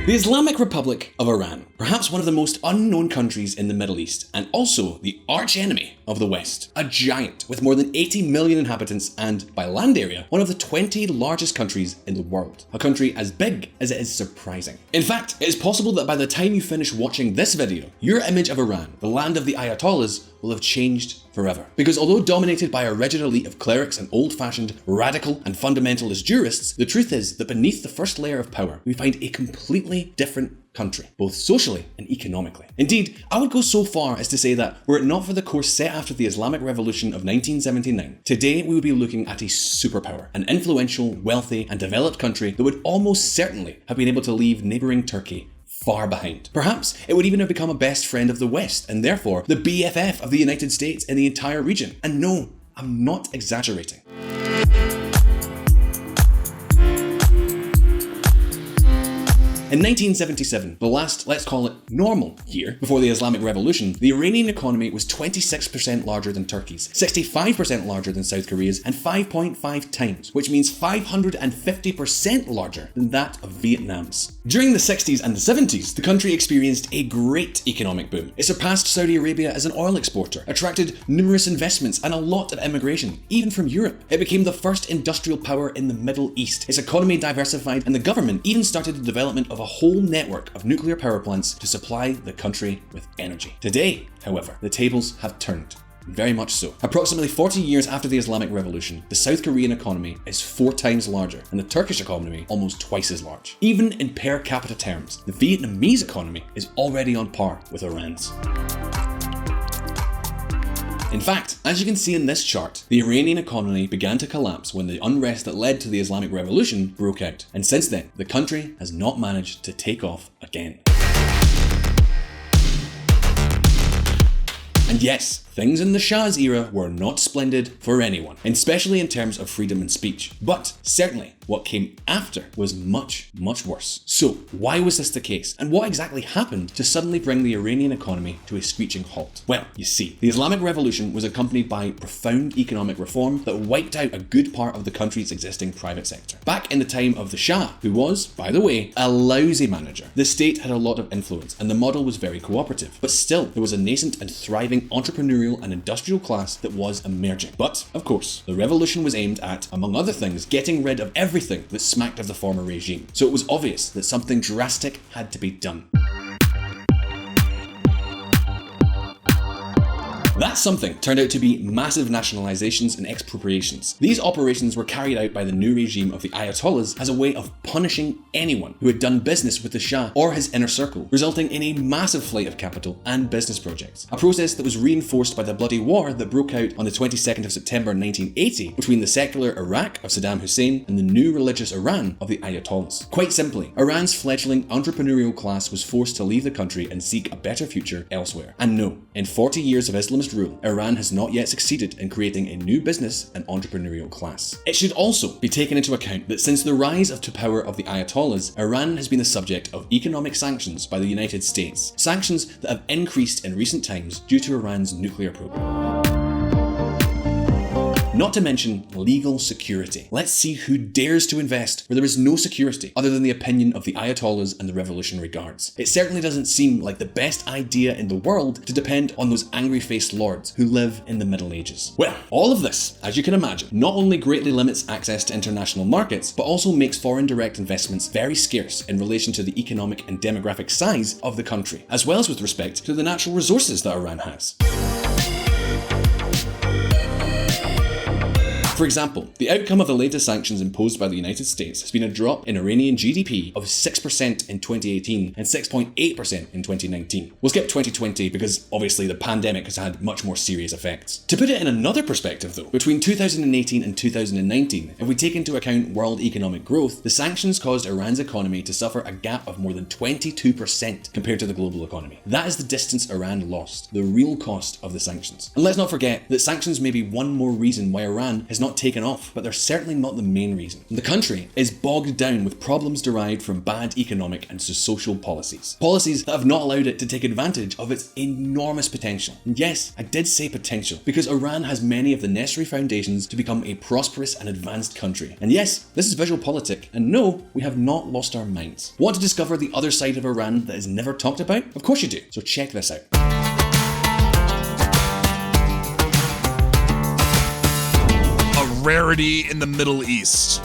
The Islamic Republic of Iran, perhaps one of the most unknown countries in the Middle East, and also the archenemy of the West. A giant with more than 80 million inhabitants and, by land area, one of the 20 largest countries in the world. A country as big as it is surprising. In fact, it is possible that by the time you finish watching this video, your image of Iran, the land of the Ayatollahs, will have changed forever. Because although dominated by a rigid elite of clerics and old-fashioned, radical and fundamentalist jurists, the truth is that beneath the first layer of power, we find a completely different country, both socially and economically. Indeed, I would go so far as to say that were it not for the course set after the Islamic Revolution of 1979, today we would be looking at a superpower, an influential, wealthy and developed country that would almost certainly have been able to leave neighbouring Turkey far behind. Perhaps it would even have become a best friend of the West and therefore the BFF of the United States in the entire region. And no, I'm not exaggerating. In 1977, the last, let's call it, normal year before the Islamic Revolution, the Iranian economy was 26% larger than Turkey's, 65% larger than South Korea's, and 5.5 times, which means 550% larger than that of Vietnam's. During the 60s and the 70s, the country experienced a great economic boom. It surpassed Saudi Arabia as an oil exporter, attracted numerous investments and a lot of immigration, even from Europe. It became the first industrial power in the Middle East. Its economy diversified, and the government even started the development of a whole network of nuclear power plants to supply the country with energy. Today, however, the tables have turned. Very much so. Approximately 40 years after the Islamic Revolution, the South Korean economy is 4 times larger and the Turkish economy almost twice as large. Even in per capita terms, the Vietnamese economy is already on par with Iran's. In fact, as you can see in this chart, the Iranian economy began to collapse when the unrest that led to the Islamic Revolution broke out. And since then, the country has not managed to take off again. And yes, things in the Shah's era were not splendid for anyone, especially in terms of freedom of speech. But certainly, what came after was much, much worse. So, why was this the case? And what exactly happened to suddenly bring the Iranian economy to a screeching halt? Well, you see, the Islamic Revolution was accompanied by profound economic reform that wiped out a good part of the country's existing private sector. Back in the time of the Shah, who was, by the way, a lousy manager, the state had a lot of influence and the model was very cooperative. But still, there was a nascent and thriving entrepreneurial and industrial class that was emerging. But, of course, the revolution was aimed at, among other things, getting rid of everything that smacked of the former regime. So it was obvious that something drastic had to be done. That something turned out to be massive nationalizations and expropriations. These operations were carried out by the new regime of the Ayatollahs as a way of punishing anyone who had done business with the Shah or his inner circle, resulting in a massive flight of capital and business projects. A process that was reinforced by the bloody war that broke out on the 22nd of September 1980 between the secular Iraq of Saddam Hussein and the new religious Iran of the Ayatollahs. Quite simply, Iran's fledgling entrepreneurial class was forced to leave the country and seek a better future elsewhere. And no, in 40 years of Islamist rule, Iran has not yet succeeded in creating a new business and entrepreneurial class. It should also be taken into account that since the rise to power of the Ayatollahs, Iran has been the subject of economic sanctions by the United States, sanctions that have increased in recent times due to Iran's nuclear program. Not to mention legal security. Let's see who dares to invest where there is no security other than the opinion of the Ayatollahs and the Revolutionary Guards. It certainly doesn't seem like the best idea in the world to depend on those angry-faced lords who live in the Middle Ages. Well, all of this, as you can imagine, not only greatly limits access to international markets, but also makes foreign direct investments very scarce in relation to the economic and demographic size of the country, as well as with respect to the natural resources that Iran has. For example, the outcome of the latest sanctions imposed by the United States has been a drop in Iranian GDP of 6% in 2018 and 6.8% in 2019. We'll skip 2020 because obviously the pandemic has had much more serious effects. To put it in another perspective though, between 2018 and 2019, if we take into account world economic growth, the sanctions caused Iran's economy to suffer a gap of more than 22% compared to the global economy. That is the distance Iran lost, the real cost of the sanctions. And let's not forget that sanctions may be one more reason why Iran has not not taken off, but they're certainly not the main reason. The country is bogged down with problems derived from bad economic and social policies. Policies that have not allowed it to take advantage of its enormous potential. And yes, I did say potential, because Iran has many of the necessary foundations to become a prosperous and advanced country. And yes, this is VisualPolitik, and no, we have not lost our minds. Want to discover the other side of Iran that is never talked about? Of course you do, so check this out. A rarity in the Middle East.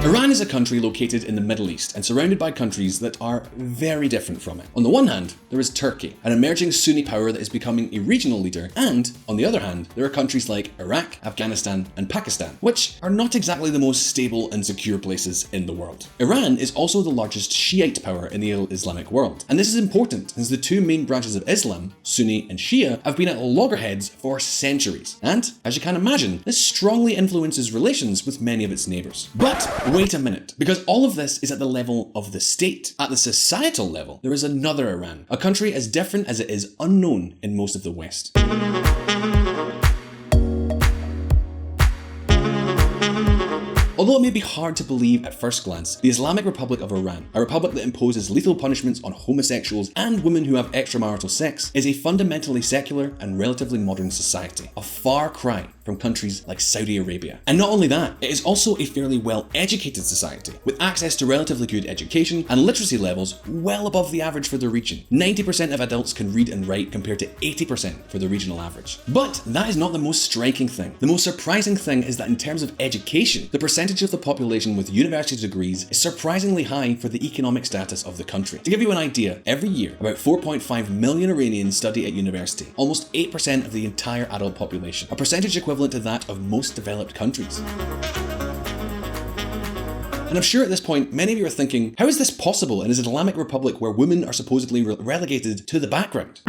Iran is a country located in the Middle East and surrounded by countries that are very different from it. On the one hand, there is Turkey, an emerging Sunni power that is becoming a regional leader, and on the other hand, there are countries like Iraq, Afghanistan, and Pakistan, which are not exactly the most stable and secure places in the world. Iran is also the largest Shiite power in the Islamic world, and this is important since the two main branches of Islam, Sunni and Shia, have been at loggerheads for centuries, and, as you can imagine, this strongly influences relations with many of its neighbours. But wait a minute, because all of this is at the level of the state. At the societal level, there is another Iran, a country as different as it is unknown in most of the West. Although it may be hard to believe at first glance, the Islamic Republic of Iran, a republic that imposes lethal punishments on homosexuals and women who have extramarital sex, is a fundamentally secular and relatively modern society, a far cry from countries like Saudi Arabia. And not only that, it is also a fairly well-educated society, with access to relatively good education and literacy levels well above the average for the region. 90% of adults can read and write compared to 80% for the regional average. But that is not the most striking thing. The most surprising thing is that in terms of education, the percentage of the population with university degrees is surprisingly high for the economic status of the country. To give you an idea, every year, about 4.5 million Iranians study at university, almost 8% of the entire adult population, a percentage equivalent to that of most developed countries. And I'm sure at this point, many of you are thinking, how is this possible in an Islamic republic where women are supposedly relegated to the background?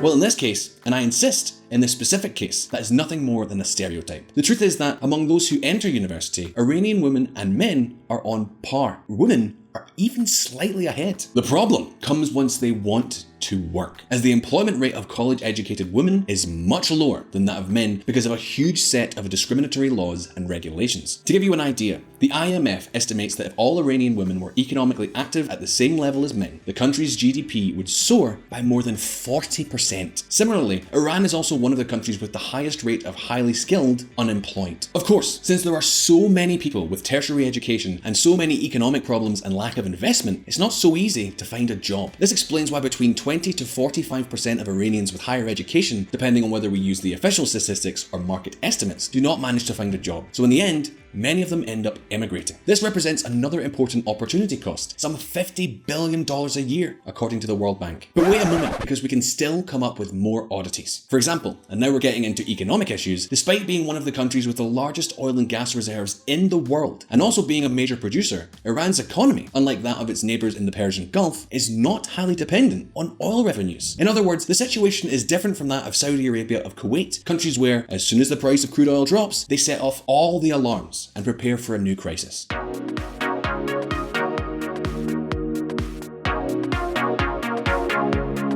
Well, in this case, and I insist, in this specific case, that is nothing more than a stereotype. The truth is that among those who enter university, Iranian women and men are on par. Women are even slightly ahead. The problem comes once they want to work, as the employment rate of college-educated women is much lower than that of men because of a huge set of discriminatory laws and regulations. To give you an idea, the IMF estimates that if all Iranian women were economically active at the same level as men, the country's GDP would soar by more than 40%. Similarly, Iran is also one of the countries with the highest rate of highly skilled unemployed. Of course, since there are so many people with tertiary education and so many economic problems and lack of investment, it's not so easy to find a job. This explains why between 20 to 45% of Iranians with higher education, depending on whether we use the official statistics or market estimates, do not manage to find a job. So in the end, many of them end up emigrating. This represents another important opportunity cost, some $50 billion a year, according to the World Bank. But wait a moment, because we can still come up with more oddities. For example, and now we're getting into economic issues, despite being one of the countries with the largest oil and gas reserves in the world, and also being a major producer, Iran's economy, unlike that of its neighbours in the Persian Gulf, is not highly dependent on oil revenues. In other words, the situation is different from that of Saudi Arabia or Kuwait, countries where, as soon as the price of crude oil drops, they set off all the alarms and prepare for a new crisis.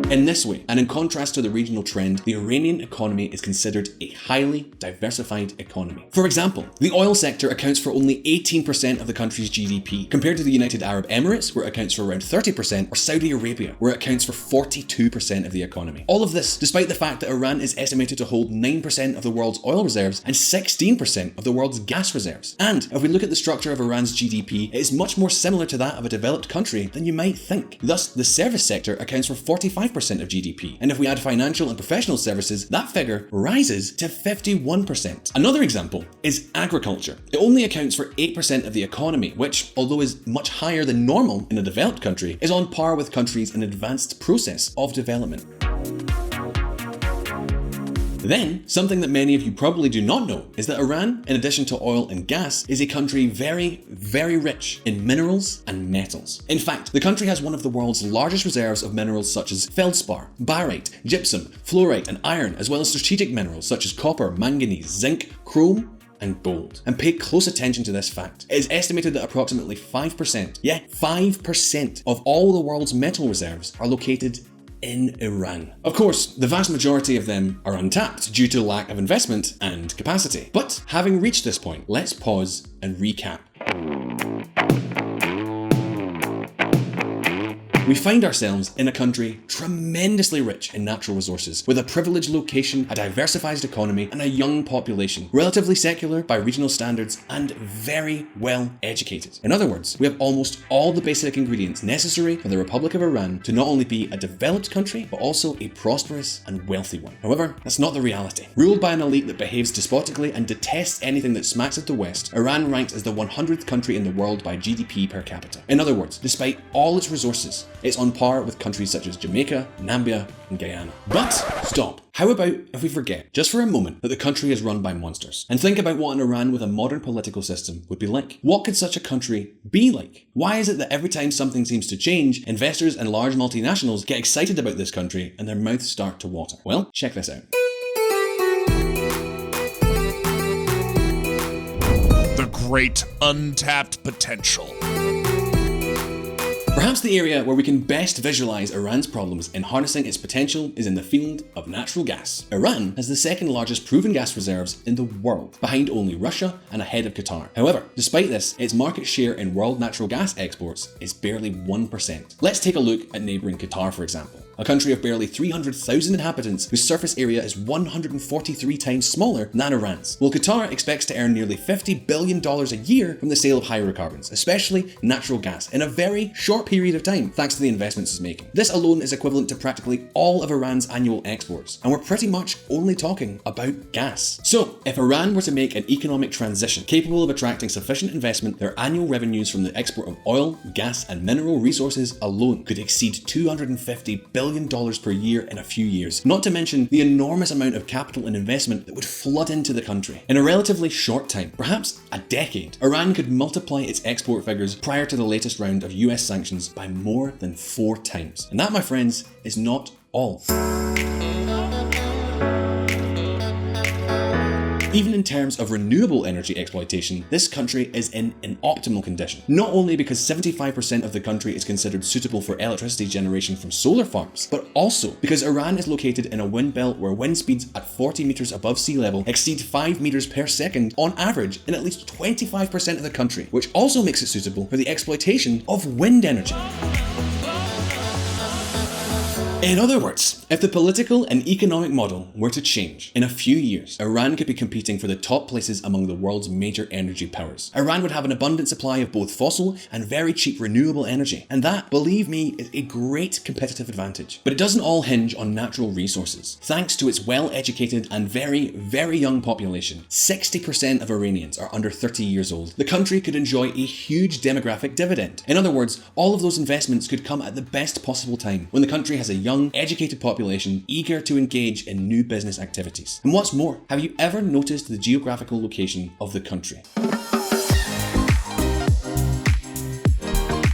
In this way, and in contrast to the regional trend, the Iranian economy is considered a highly diversified economy. For example, the oil sector accounts for only 18% of the country's GDP, compared to the United Arab Emirates, where it accounts for around 30%, or Saudi Arabia, where it accounts for 42% of the economy. All of this, despite the fact that Iran is estimated to hold 9% of the world's oil reserves and 16% of the world's gas reserves. And if we look at the structure of Iran's GDP, it is much more similar to that of a developed country than you might think. Thus, the service sector accounts for 45% of GDP, and if we add financial and professional services, that figure rises to 51%. Another example is agriculture. It only accounts for 8% of the economy, which, although is much higher than normal in a developed country, is on par with countries in advanced process of development. Then, something that many of you probably do not know is that Iran, in addition to oil and gas, is a country very, very rich in minerals and metals. In fact, the country has one of the world's largest reserves of minerals such as feldspar, barite, gypsum, fluorite, and iron, as well as strategic minerals such as copper, manganese, zinc, chrome, and gold. And pay close attention to this fact. It is estimated that approximately 5%, 5% of all the world's metal reserves are located in Iran. Of course, the vast majority of them are untapped due to lack of investment and capacity. But having reached this point, let's pause and recap. We find ourselves in a country tremendously rich in natural resources, with a privileged location, a diversified economy, and a young population, relatively secular by regional standards, and very well educated. In other words, we have almost all the basic ingredients necessary for the Republic of Iran to not only be a developed country, but also a prosperous and wealthy one. However, that's not the reality. Ruled by an elite that behaves despotically and detests anything that smacks of the West, Iran ranks as the 100th country in the world by GDP per capita. In other words, despite all its resources, it's on par with countries such as Jamaica, Namibia, and Guyana. But stop. How about if we forget, just for a moment, that the country is run by monsters, and think about what an Iran with a modern political system would be like? What could such a country be like? Why is it that every time something seems to change, investors and large multinationals get excited about this country and their mouths start to water? Well, check this out. The great untapped potential. Perhaps the area where we can best visualize Iran's problems in harnessing its potential is in the field of natural gas. Iran has the second largest proven gas reserves in the world, behind only Russia and ahead of Qatar. However, despite this, its market share in world natural gas exports is barely 1%. Let's take a look at neighbouring Qatar, for example. A country of barely 300,000 inhabitants whose surface area is 143 times smaller than Iran's. Well, Qatar expects to earn nearly $50 billion a year from the sale of hydrocarbons, especially natural gas, in a very short period of time, thanks to the investments it's making. This alone is equivalent to practically all of Iran's annual exports, and we're pretty much only talking about gas. So, if Iran were to make an economic transition capable of attracting sufficient investment, their annual revenues from the export of oil, gas, and mineral resources alone could exceed $250 billion per year in a few years, not to mention the enormous amount of capital and investment that would flood into the country. In a relatively short time, perhaps a decade, Iran could multiply its export figures prior to the latest round of US sanctions by more than 4 times. And that, my friends, is not all. Even in terms of renewable energy exploitation, this country is in an optimal condition. Not only because 75% of the country is considered suitable for electricity generation from solar farms, but also because Iran is located in a wind belt where wind speeds at 40 meters above sea level exceed 5 meters per second on average in at least 25% of the country, which also makes it suitable for the exploitation of wind energy. In other words, if the political and economic model were to change, in a few years, Iran could be competing for the top places among the world's major energy powers. Iran would have an abundant supply of both fossil and very cheap renewable energy, and that, believe me, is a great competitive advantage. But it doesn't all hinge on natural resources. Thanks to its well-educated and very, very young population, 60% of Iranians are under 30 years old. The country could enjoy a huge demographic dividend. In other words, all of those investments could come at the best possible time, when the country has a young, educated population eager to engage in new business activities. And what's more, have you ever noticed the geographical location of the country?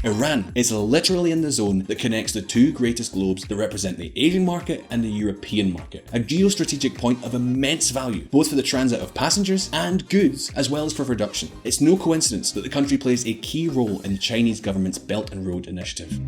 Iran is literally in the zone that connects the two greatest globes that represent the Asian market and the European market, a geostrategic point of immense value, both for the transit of passengers and goods, as well as for production. It's no coincidence that the country plays a key role in the Chinese government's Belt and Road Initiative.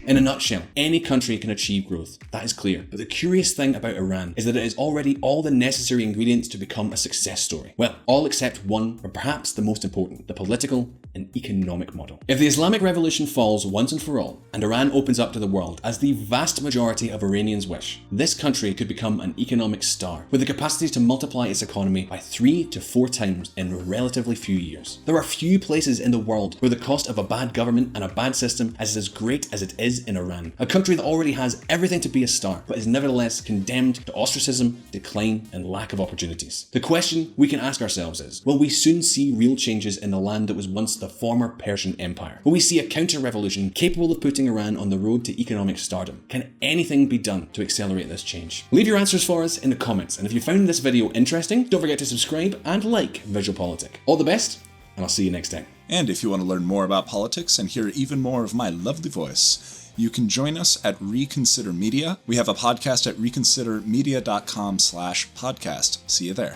In a nutshell, any country can achieve growth, that is clear, but the curious thing about Iran is that it has already all the necessary ingredients to become a success story. Well, all except one, or perhaps the most important, the political and economic model. If the Islamic Revolution falls once and for all, and Iran opens up to the world, as the vast majority of Iranians wish, this country could become an economic star, with the capacity to multiply its economy by 3 to 4 times in relatively few years. There are few places in the world where the cost of a bad government and a bad system is as great as it is in Iran, a country that already has everything to be a star, but is nevertheless condemned to ostracism, decline, and lack of opportunities. The question we can ask ourselves is, will we soon see real changes in the land that was once the former Persian Empire? Will we see a counter-revolution capable of putting Iran on the road to economic stardom? Can anything be done to accelerate this change? Leave your answers for us in the comments, and if you found this video interesting, don't forget to subscribe and like VisualPolitik. All the best, and I'll see you next time. And if you want to learn more about politics and hear even more of my lovely voice, you can join us at Reconsider Media. We have a podcast at reconsidermedia.com/podcast. See you there.